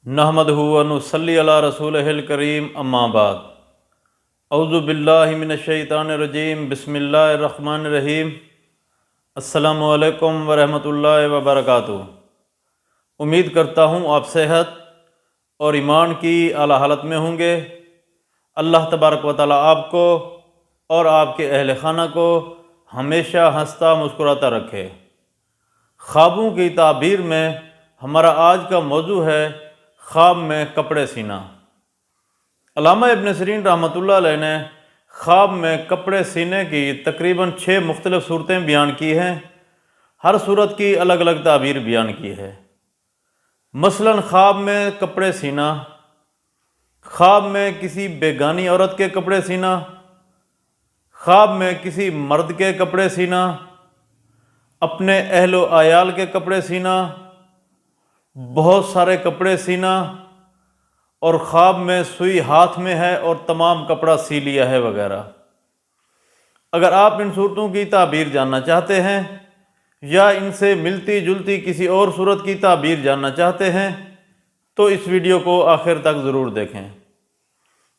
نحمدہ و نصلی علی رسولہ الکریم اما بعد اعوذ باللہ من الشیطان الرجیم بسم اللہ الرحمن الرحیم السلام علیکم ورحمۃ اللہ وبرکاتہ۔ امید کرتا ہوں آپ صحت اور ایمان کی اعلیٰ حالت میں ہوں گے۔ اللہ تبارک و تعالیٰ آپ کو اور آپ کے اہل خانہ کو ہمیشہ ہنستا مسکراتا رکھے۔ خوابوں کی تعبیر میں ہمارا آج کا موضوع ہے خواب میں کپڑے سینا۔ علامہ ابن سیرین رحمۃ اللہ علیہ نے خواب میں کپڑے سینے کی تقریباً 6 مختلف صورتیں بیان کی ہیں۔ ہر صورت کی الگ الگ تعبیر بیان کی ہے۔ مثلاً خواب میں کپڑے سینا، خواب میں کسی بیگانی عورت کے کپڑے سینا، خواب میں کسی مرد کے کپڑے سینا، اپنے اہل و عیال کے کپڑے سینا، بہت سارے کپڑے سینا، اور خواب میں سوئی ہاتھ میں ہے اور تمام کپڑا سی لیا ہے وغیرہ۔ اگر آپ ان صورتوں کی تعبیر جاننا چاہتے ہیں یا ان سے ملتی جلتی کسی اور صورت کی تعبیر جاننا چاہتے ہیں تو اس ویڈیو کو آخر تک ضرور دیکھیں۔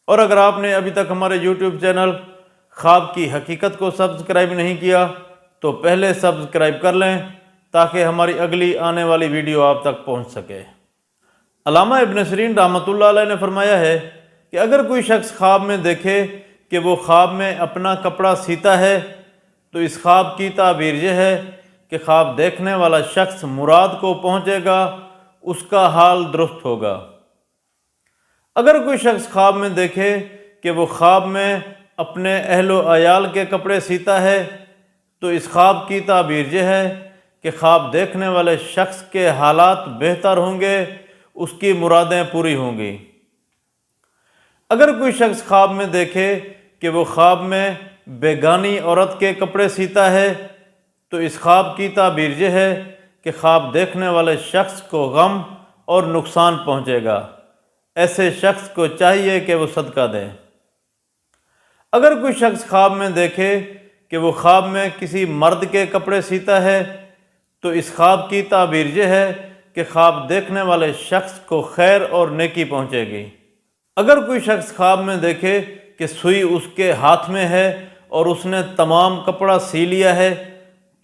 اور اگر آپ نے ابھی تک ہمارے یوٹیوب چینل خواب کی حقیقت کو سبسکرائب نہیں کیا تو پہلے سبسکرائب کر لیں تاکہ ہماری اگلی آنے والی ویڈیو آپ تک پہنچ سکے۔ علامہ ابن سیرین رحمۃ اللہ علیہ نے فرمایا ہے کہ اگر کوئی شخص خواب میں دیکھے کہ وہ خواب میں اپنا کپڑا سیتا ہے تو اس خواب کی تعبیر یہ ہے کہ خواب دیکھنے والا شخص مراد کو پہنچے گا، اس کا حال درست ہوگا۔ اگر کوئی شخص خواب میں دیکھے کہ وہ خواب میں اپنے اہل و عیال کے کپڑے سیتا ہے تو اس خواب کی تعبیر یہ ہے کہ خواب دیکھنے والے شخص کے حالات بہتر ہوں گے، اس کی مرادیں پوری ہوں گی۔ اگر کوئی شخص خواب میں دیکھے کہ وہ خواب میں بیگانی عورت کے کپڑے سیتا ہے تو اس خواب کی تعبیر یہ ہے کہ خواب دیکھنے والے شخص کو غم اور نقصان پہنچے گا، ایسے شخص کو چاہیے کہ وہ صدقہ دے۔ اگر کوئی شخص خواب میں دیکھے کہ وہ خواب میں کسی مرد کے کپڑے سیتا ہے تو اس خواب کی تعبیر یہ ہے کہ خواب دیکھنے والے شخص کو خیر اور نیکی پہنچے گی۔ اگر کوئی شخص خواب میں دیکھے کہ سوئی اس کے ہاتھ میں ہے اور اس نے تمام کپڑا سی لیا ہے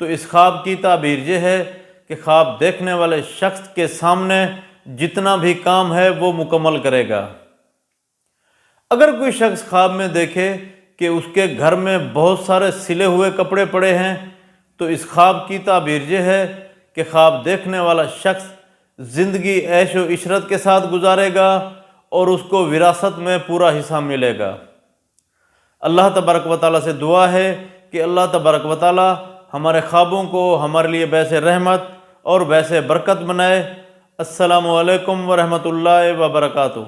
تو اس خواب کی تعبیر یہ ہے کہ خواب دیکھنے والے شخص کے سامنے جتنا بھی کام ہے وہ مکمل کرے گا۔ اگر کوئی شخص خواب میں دیکھے کہ اس کے گھر میں بہت سارے سلے ہوئے کپڑے پڑے ہیں تو اس خواب کی تعبیر یہ ہے کہ خواب دیکھنے والا شخص زندگی عیش و عشرت کے ساتھ گزارے گا اور اس کو وراثت میں پورا حصہ ملے گا۔ اللہ تبارک و تعالیٰ سے دعا ہے کہ اللہ تبارک و تعالیٰ ہمارے خوابوں کو ہمارے لیے باعث رحمت اور باعث برکت بنائے۔ السلام علیکم ورحمۃ اللہ وبرکاتہ۔